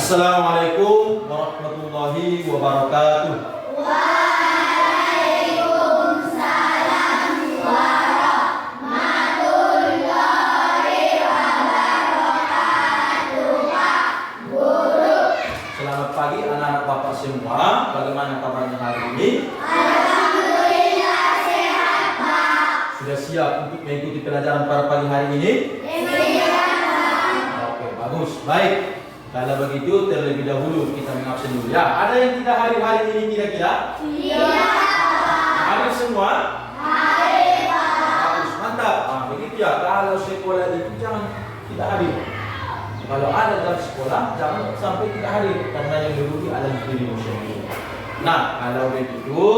Assalamualaikum warahmatullahi wabarakatuh. Waalaikumsalam warahmatullahi wabarakatuh, Pak Guru. Selamat pagi anak-anak Bapak semua. Bagaimana kabarnya hari ini? Alhamdulillah sehat, Pak. Sudah siap untuk mengikuti pelajaran pada pagi hari ini? Siap. Oke, bagus. Baik. Kalau begitu terlebih dahulu kita mengabsen dulu ya. Ada yang tidak hadir hari ini kira-kira? Iya. Hadir semua? Hadir, Pak. Bagus, mantap. Begitu ya. Kalau sekolah itu jangan tidak hadir. Kalau ada jam sekolah jangan sampai tidak hadir karena yang dirugi adalah dirimu sendiri. Nah, kalau begitu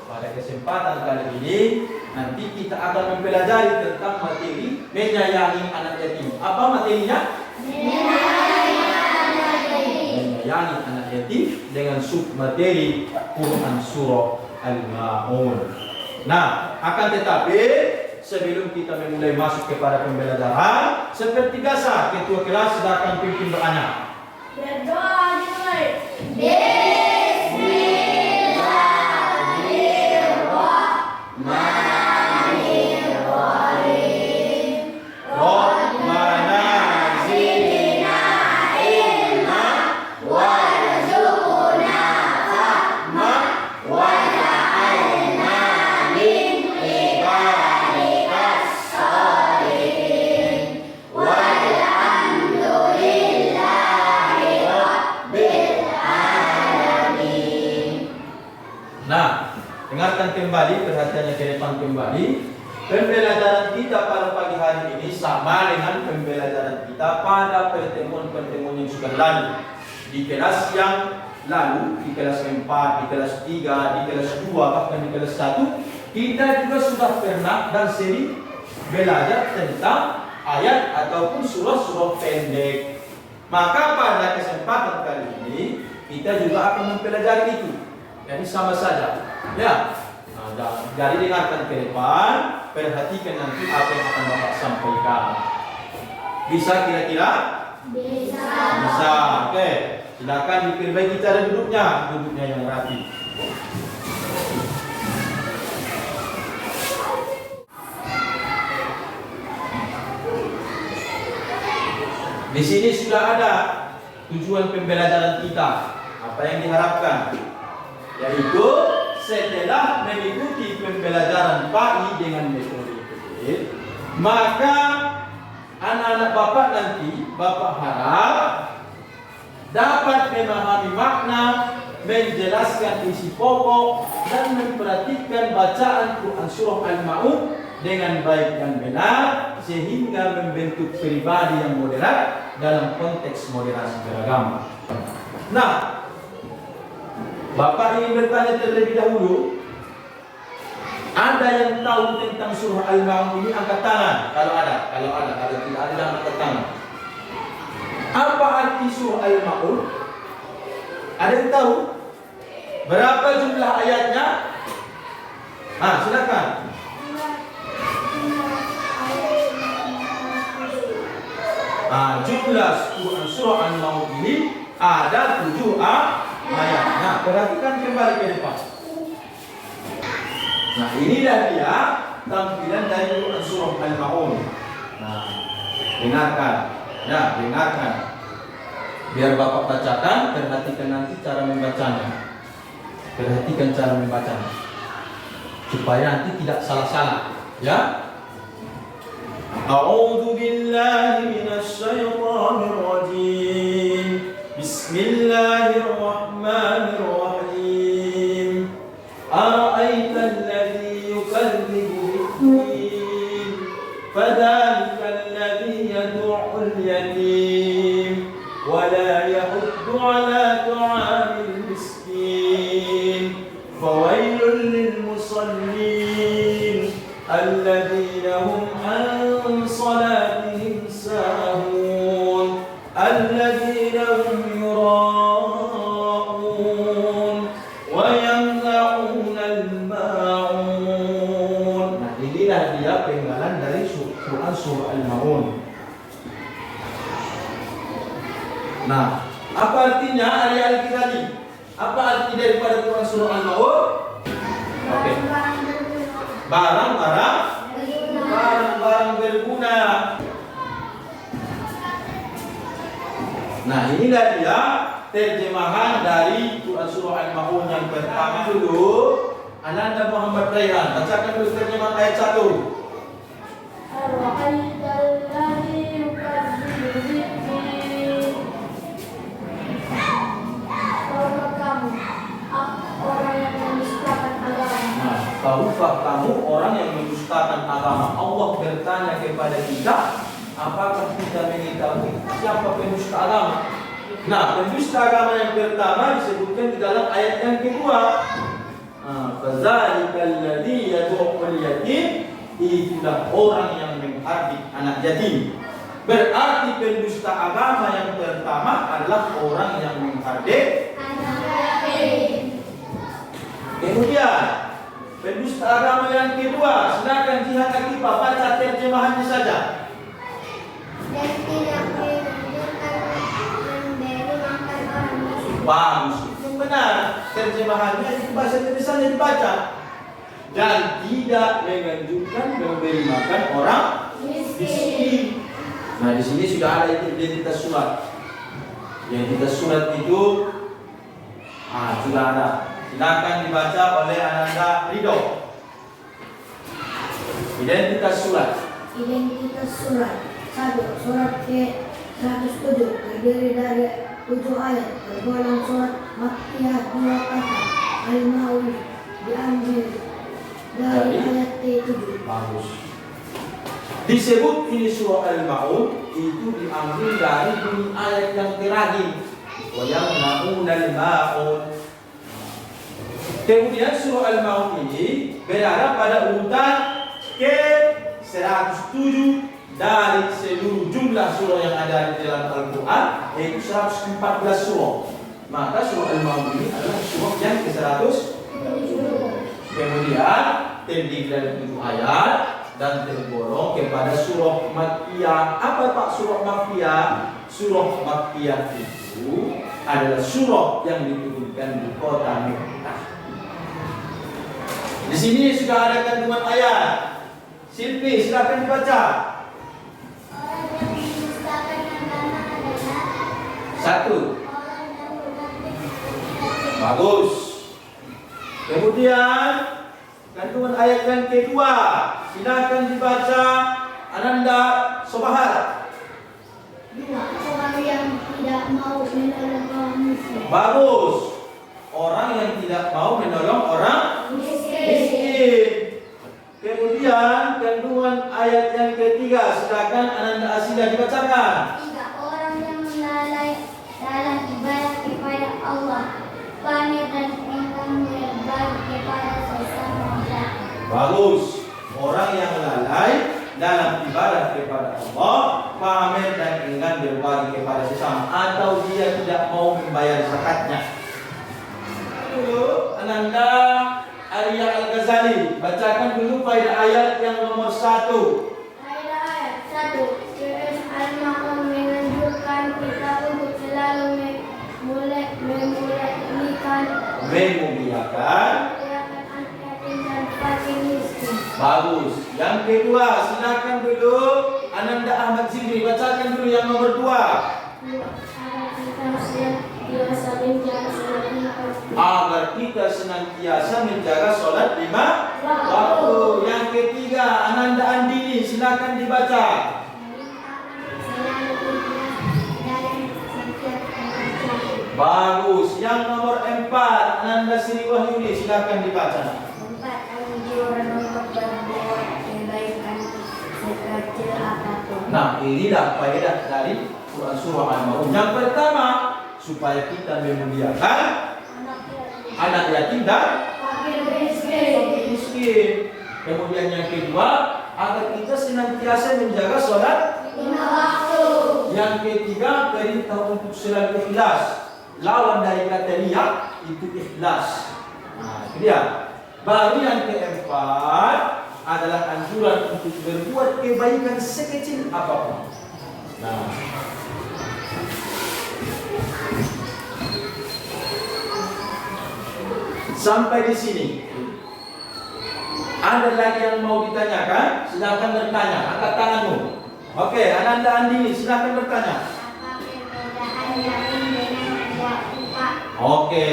pada kesempatan kali ini nanti kita akan mempelajari tentang materi menyayangi anak yatim. Apa materinya? Menyayangi anak yatim dengan submateri Quran Surah Al-Ma'un. Nah, akan tetapi sebelum kita memulai masuk kepada pembelajaran, seperti biasa ketua kelas silakan pimpin doanya. Berdoa dimulai. Bismillahirrahmanirrahim. Rabbana zidna ilma warzuqna fahma waj'alna min ibadikas sholihin walhamdulillahi rabbil alamin. Nah, dengarkan kembali, perhatiannya ke depan kembali. Pembelajaran kita pada pagi hari ini sama dengan pembelajaran kita pada pertemuan-pertemuan yang sudah lalu. Di kelas yang lalu, di kelas 4, di kelas 3, di kelas 2, bahkan di kelas 1, kita juga sudah pernah dan sering belajar tentang ayat ataupun surah-surah pendek. Maka pada kesempatan kali ini kita juga akan mempelajari itu. Jadi sama saja. Ya. Jadi dengarkan ke depan, perhatikan nanti apa yang akan Bapak sampaikan. Bisa kira-kira? Bisa. Bisa. Oke. Silakan diperbaiki cara duduknya yang rapi. Di sini sudah ada tujuan pembelajaran kita. Apa yang diharapkan? Yaitu setelah mengikuti pembelajaran pagi dengan metode IPT, maka anak-anak Bapak nanti Bapak harap dapat memahami makna, menjelaskan isi pokok, dan memperhatikan bacaan Quran Surah Al-Ma'un dengan baik dan benar, sehingga membentuk pribadi yang moderat dalam konteks moderasi beragama. Nah, Bapak ingin bertanya terlebih dahulu, ada yang tahu tentang surah Al-Ma'un ini angkat tangan. Kalau tidak ada yang angkat tangan. Apa arti surah Al-Ma'un? Ada yang tahu? Berapa jumlah ayatnya? Silakan. Jumlah Quran surah Al-Ma'un ini ada 7 ayat. Nah, perhatikan kembali ke depan. Nah, inilah dia tampilan dari Quran Surah Al-Ma'un. Nah, dengarkan. Ya, dengarkan. Biar Bapak bacakan, perhatikan nanti cara membacanya. Perhatikan cara membacanya. Supaya nanti tidak salah-salah. Ya. A'udzu billahi minasy syaithanir rajim. Bismillahirrahmanirrahim. Ara'aita alladhi yukadzibu bid-din, fadzalika alladhi yad'ul yatim wa la yahuddu 'ala ta'amil miskin. Fawailul lil musallin alladhina hum an salatihim sahun alladhina hum yura'un wa yamna'un al-ma'un. Nah, inilah dia penggalan dari Quran Surah Al-Ma'un. Nah, Apa artinya hari-hari kita tadi? Apa arti daripada Quran surah Al-Maun? Oke. Barang-barang berguna. Nah, inilah dia terjemahan dari Quran surah Al-Maun yang pertama dulu. Ananda Muhammad Raihan, bacakan dulu terjemahan ayat 1. Tahukah kamu orang yang mendustakan agama? Allah bertanya kepada kita, apakah kita mengetahui siapa pendusta agama? Nah, pendusta agama yang pertama disebutkan di dalam ayat yang kedua. Fadzalikal ladzi yad'ul yatim, itulah orang yang menghardik anak yatim. Berarti pendusta agama yang pertama adalah orang yang menghardik anak yatim. Kemudian pendusta agama yang kedua, silakan Jihan Akifah baca terjemahannya saja. Dan tidak memberi makan orang miskin. Bagus, itu benar. Terjemahannya itu bahasa Indonesia dibaca. Dan tidak menganjurkan memberi makan orang miskin. Nah, di sini sudah ada itu identitas surat. Identitas surat itu sudah ada. Silakan dibaca oleh Ananda Ridho. Identitas surat. Identitas surat 1. Surat ke-107 terdiri dari 7 ayat. Tergolong surat Makkiyah 2 kata. Al-Maun diambil dari ayat 7. Bagus. Disebut ini surah Al-Maun itu diambil dari bunyi ayat yang terakhir. Wa yamna'una al-ma'un. Kemudian surah Al-Maun ini berada pada urutan ke-107 dari seluruh jumlah surah yang ada di dalam Al-Quran, yaitu 114 surah. Maka surah Al-Maun ini adalah surah yang ke-107. Kemudian terdiri dari 7 ayat dan tergolong kepada surah Makkiyah. Apa Pak surah Makkiyah? Surah Makkiyah itu adalah surah yang diturunkan di kota Mekah. Di sini sudah ada kandungan ayat. Silpi, silakan dibaca. Orang yang mendustakan agama adalah 1. orang yang menghardik. Bagus. Kemudian kandungan ayat yang kedua, silakan dibaca Ananda Sobahat. 2. Orang yang tidak mau menolong orang miskin. Bagus. Orang yang tidak mau menolong orang miskin. Kemudian kandungan ayat yang ketiga, silakan Ananda Asida dibacakan. 3. Orang yang lalai dalam ibadah kepada Allah, pamer dan enggan berbagi kepada sesama manusia. Bagus. Orang yang lalai dalam ibadah kepada Allah, pamer dan enggan berbagi kepada sesama, atau dia tidak mau membayar zakatnya. Dulu Ananda Arya Al-Ghazali, bacakan dulu faedah ayat yang nomor 1. Faedah ayat 1. Surah Al-Maun menganjurkan kita untuk selalu Memuliakan. anak yatim dan fakir miskin. Bagus. Yang kedua, silakan dulu Ananda Ahmad Zikri, bacakan dulu yang nomor 2. Agar kita senantiasa menjaga sholat 5 waktu. Yang ketiga, Ananda Andini, silakan dibaca. Bagus. Yang nomor 4, Ananda Sri Wahyuni, silakan dibaca. 4. Anjuran untuk berbuat kebaikan sekecil apapun. Nah, inilah faedah dari Quran surah Al-Maun. Yang pertama, supaya kita memuliakan anak yatim dan Fakir miskin. miskin. Kemudian yang kedua, agar kita senantiasa menjaga sholat 5 waktu. Yang ketiga, perintah untuk selalu ikhlas. Lawan dari kata riya itu ikhlas. Nah, itu dia. Baru yang keempat adalah anjuran untuk berbuat kebaikan sekecil apapun. Nah, Sampai di sini. Ada lagi yang mau ditanyakan? Silakan bertanya. Angkat tanganmu. Oke, Ananda Andini, silakan bertanya. Apa perbedaan yatim dengan piatu, Pak? Oke,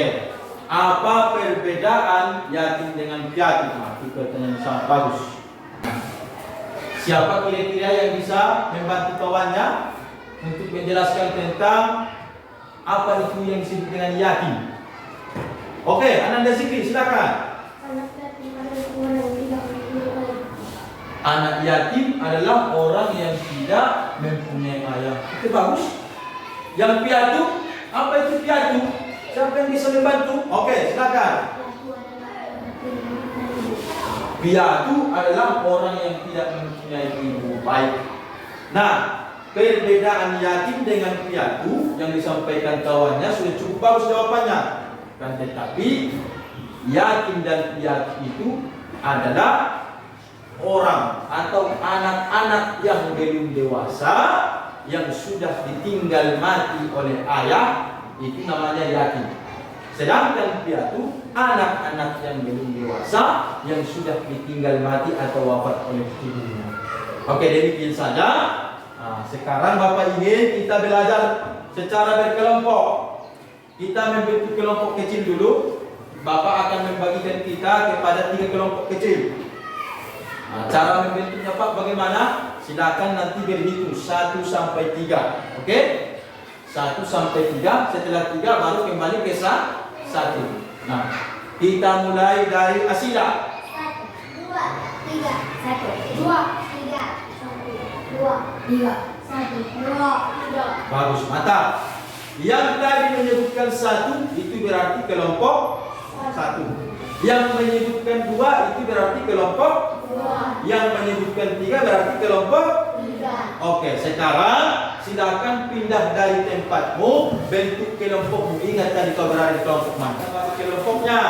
apa perbedaan yatim dengan piatu? Nah, itu pertanyaan yang sangat bagus. Siapa kira-kira yang bisa membantu kawannya untuk menjelaskan tentang apa itu yang disebut dengan yatim? Oke, Ananda Zikri, silakan. Anak yatim adalah orang yang tidak mempunyai ayah. Anak yatim adalah orang yang tidak mempunyai ayah. Itu bagus. Yang piatu, apa itu piatu? Siapa yang bisa membantu? Oke, silakan. Piatu adalah orang yang tidak mempunyai ibu. Baik. Nah, perbedaan yatim dengan piatu yang disampaikan kawannya sudah cukup bagus jawabannya. Kan tetapi yatim dan piatu itu adalah orang atau anak-anak yang belum dewasa yang sudah ditinggal mati oleh ayah, itu namanya yatim. Sedangkan piatu anak-anak yang belum dewasa yang sudah ditinggal mati atau wafat oleh ibunya. Oke, demikian saja. Nah, sekarang Bapak ingin kita belajar secara berkelompok. Kita membentuk kelompok kecil dulu. Bapak akan membagikan kita kepada 3 kelompok kecil. Nah, cara membentuknya Pak bagaimana? Silakan nanti berhitung 1 sampai 3. Oke? 1 sampai 3. Setelah 3 baru kembali ke 1. Nah, kita mulai dari Asila. 1, 2, 3, 1, 2, 3, 1, 2, 3, 1, 2, 3. Bagus, mantap. Yang tadi menyebutkan 1 itu berarti kelompok 1. Yang menyebutkan 2 itu berarti kelompok 2. Yang menyebutkan 3 berarti kelompok 3. Oke, sekarang silakan pindah dari tempatmu, bentuk kelompokmu. Ingat tadi kau berada di kelompok mana? Bagi kelompoknya.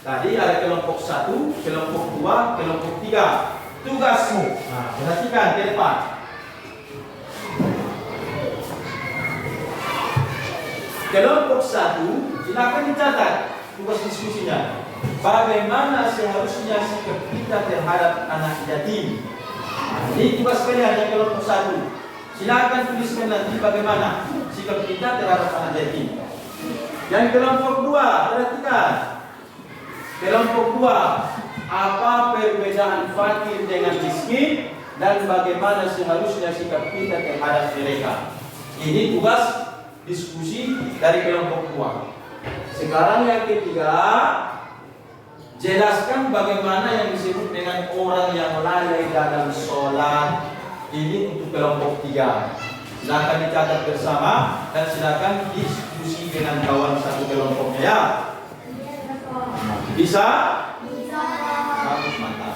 Tadi ada kelompok 1, kelompok 2, kelompok 3. Tugasmu. Nah, perhatikan ke depan. Kelompok 1, silakan dicatat tugas diskusinya. Bagaimana seharusnya sikap kita terhadap anak yatim? Nah, ini tugas kalian yang kelompok 1. Silakan tuliskan nanti bagaimana sikap kita terhadap anak yatim. Yang kelompok 2, perhatikan. Kelompok 2, apa perbedaan fakir dengan miskin dan bagaimana seharusnya sikap kita terhadap mereka? Ini tugas diskusi dari kelompok 2. Sekarang yang ketiga, jelaskan bagaimana yang disebut dengan orang yang lalai dalam sholat. Ini untuk kelompok 3. Silakan dicatat bersama dan silakan diskusi dengan kawan satu kelompoknya ya. Bisa? Bisa. Bagus, mantap.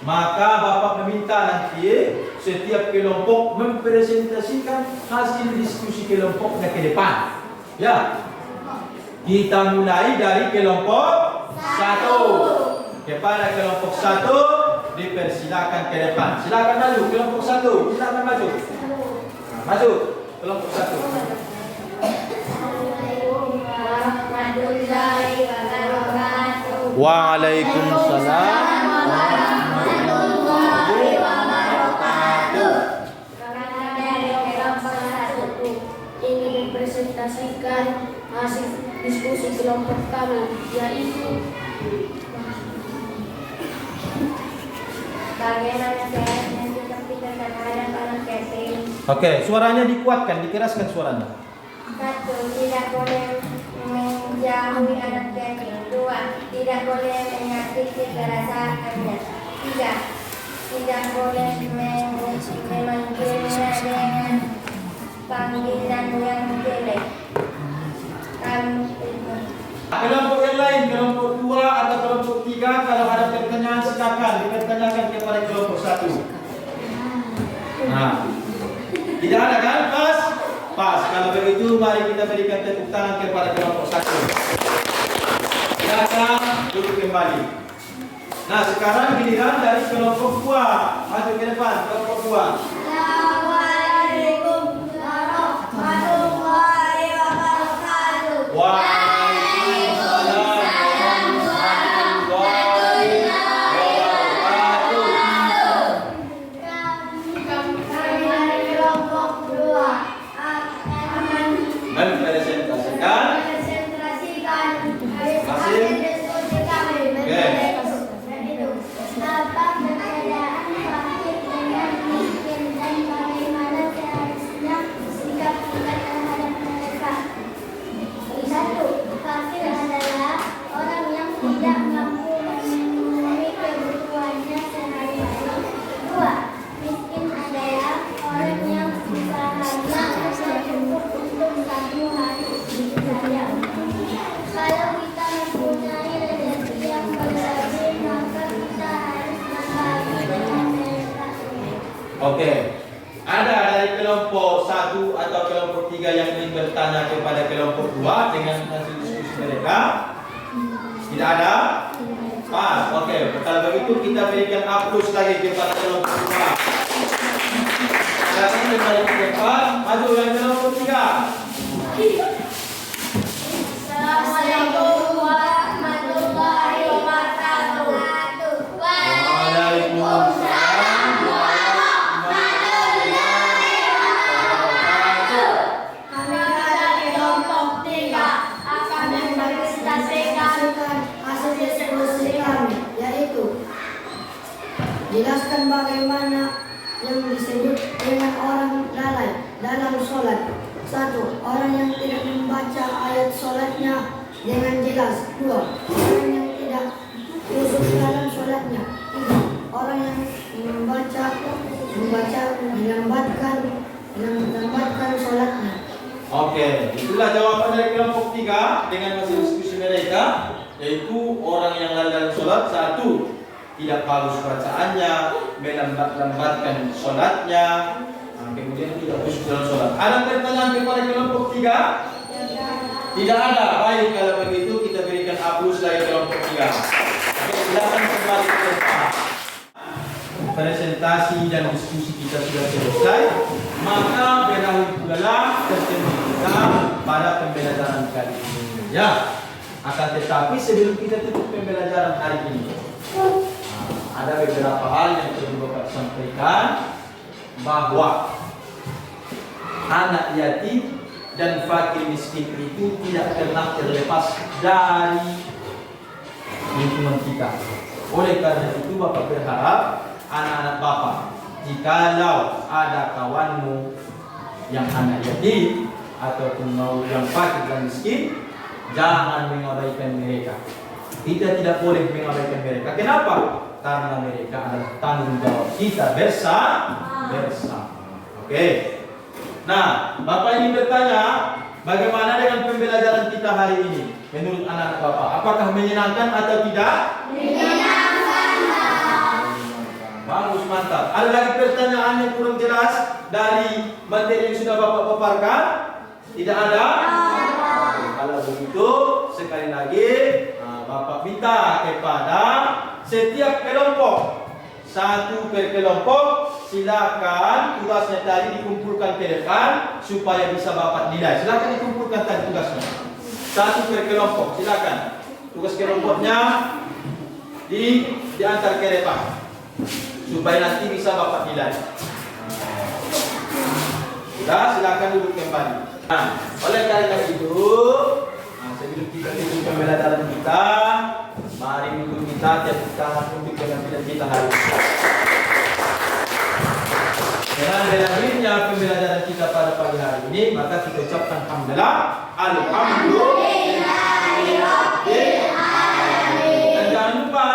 Maka Bapak meminta nanti setiap kelompok mempresentasikan hasil diskusi kelompoknya ke depan. Ya, kita mulai dari kelompok 1. Kepada kelompok 1 dipersilakan ke depan. Silakan maju kelompok 1. Silakan maju. Nah, maju kelompok 1. Assalamualaikum warahmatullahi wabarakatuh. Waalaikumsalam. Presentasikan hasil diskusi kelompok kami, yaitu bagaimana seharusnya sikap kita terhadap anak yatim. Oke, suaranya dikuatkan, dikeraskan suaranya. 1. Tidak boleh menjauhi anak yatim. 2. Tidak boleh menyakiti perasaannya. 3. tidak boleh memanggilnya dengan panggilan yang jelek. Kelompok yang lain, kelompok 2 atau kelompok 3, kalau ada pertanyaan silakan dipertanyakan kepada kelompok 1. Nah, tidak ada kan? Pas? Pas. Kalau begitu, mari kita berikan tepuk tangan kepada kelompok 1. Silakan duduk kembali. Nah, sekarang giliran dari kelompok 2. Maju ke depan, kelompok 2. Assalamualaikum warahmatullahi wabarakatuh. Waalaikumsalam warahmatullahi wabarakatuh. Kami dari kelompok 2 akan Mempresentasikan konsentrasikan hasil diskusi kami. Apa perbedaan fakir dengan miskin dan bagaimana seharusnya sikap kita terhadap mereka? 1. Fakir adalah orang yang tidak mampu memenuhi kebutuhannya sehari-hari. 2. Miskin adalah orang yang usahanya hanya cukup untuk 1 hari saja. Kalau kita mempunyai rezeki yang berlebih, maka kita harus berbagi dengan mereka. Oke. Ada dari kelompok 1 atau kelompok 3 yang ingin bertanya kepada kelompok 2 dengan hasil diskusi mereka? Tidak ada? Pas. Oke. Kalau begitu kita berikan aplaus lagi kepada kelompok 2. Silakan kembali ke depan. Maju yang kelompok 3. Assalamualaikum warahmatullahi wabarakatuh. Waalaikumsalam warahmatullahi wabarakatuh. Kami dari kelompok 3 akan mempresentasikan hasil diskusi kami, yaitu jelaskan bagaimana yang disebut dengan orang lalai dalam sholat. 1. Orang yang tidak membaca ayat sholatnya dengan jelas. 2. Orang yang tidak khusyuk dalam sholatnya. 3. Orang yang melambatkan sholatnya. Oke, itulah jawaban dari kelompok 3 dengan hasil diskusi mereka, yaitu orang yang lalai dalam sholat. 1. Tidak bagus bacaannya, melambatkan sholatnya, kemudian tidak khusyuk dalam sholat. Ada pertanyaan kepada kelompok 3? Tidak ada. Baik, kalau begitu kita berikan aplaus dari kelompok 3. Oke, silakan kembali ke tempat. Presentasi dan diskusi kita sudah selesai. Maka berakhir pula pertemuan kita pada pembelajaran kali ini. Ya, akan tetapi sebelum kita tutup pembelajaran hari ini, ada beberapa hal yang perlu Bapak sampaikan, bahwa anak yatim dan fakir miskin itu tidak pernah terlepas dari lingkungan kita. Oleh karena itu Bapak berharap anak-anak Bapak, jikalau ada kawanmu yang anak yatim ataupun mau yang fakir dan miskin, jangan mengabaikan mereka. Kita tidak boleh mengabaikan mereka. Kenapa? Karena mereka adalah tanggung jawab kita bersama. Oke. Nah, Bapak ingin bertanya, bagaimana dengan pembelajaran kita hari ini? Menurut anak Bapak, apakah menyenangkan atau tidak? Menyenangkan. Bagus, mantap. Ada lagi pertanyaan yang kurang jelas dari materi yang sudah Bapak paparkan? Tidak ada? Kalau begitu, sekali lagi Bapak minta kepada setiap kelompok, 1 per kelompok, silakan tugasnya tadi dikumpulkan ke depan supaya bisa Bapak nilai. Silakan dikumpulkan tadi tugasnya. 1 per kelompok, silakan. Tugas kelompoknya diantar ke depan supaya nanti bisa Bapak nilai. Sudah, silakan duduk kembali. Nah, oleh karena itu, sebelum kita tutup pembelajaran kita, mari untuk kita tepuk tangan untuk penampilan kita hari ini. Dengan berakhirnya pembelajaran kita pada pagi hari ini, maka kita ucapkan alhamdulillah, alhamdulillah. Dan jangan lupa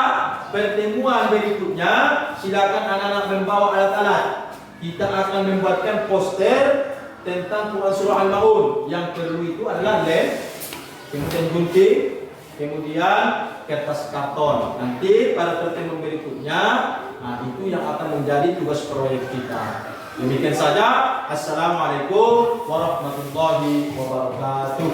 pertemuan berikutnya silakan anak-anak membawa alat-alat. Kita akan membuatkan poster tentang Quran Surah Al-Maun. Yang perlu itu adalah lem, kemudian gunting, kemudian kertas karton. Nanti pada pertemuan berikutnya, itu yang akan menjadi tugas proyek kita. Demikian saja. Assalamualaikum warahmatullahi wabarakatuh.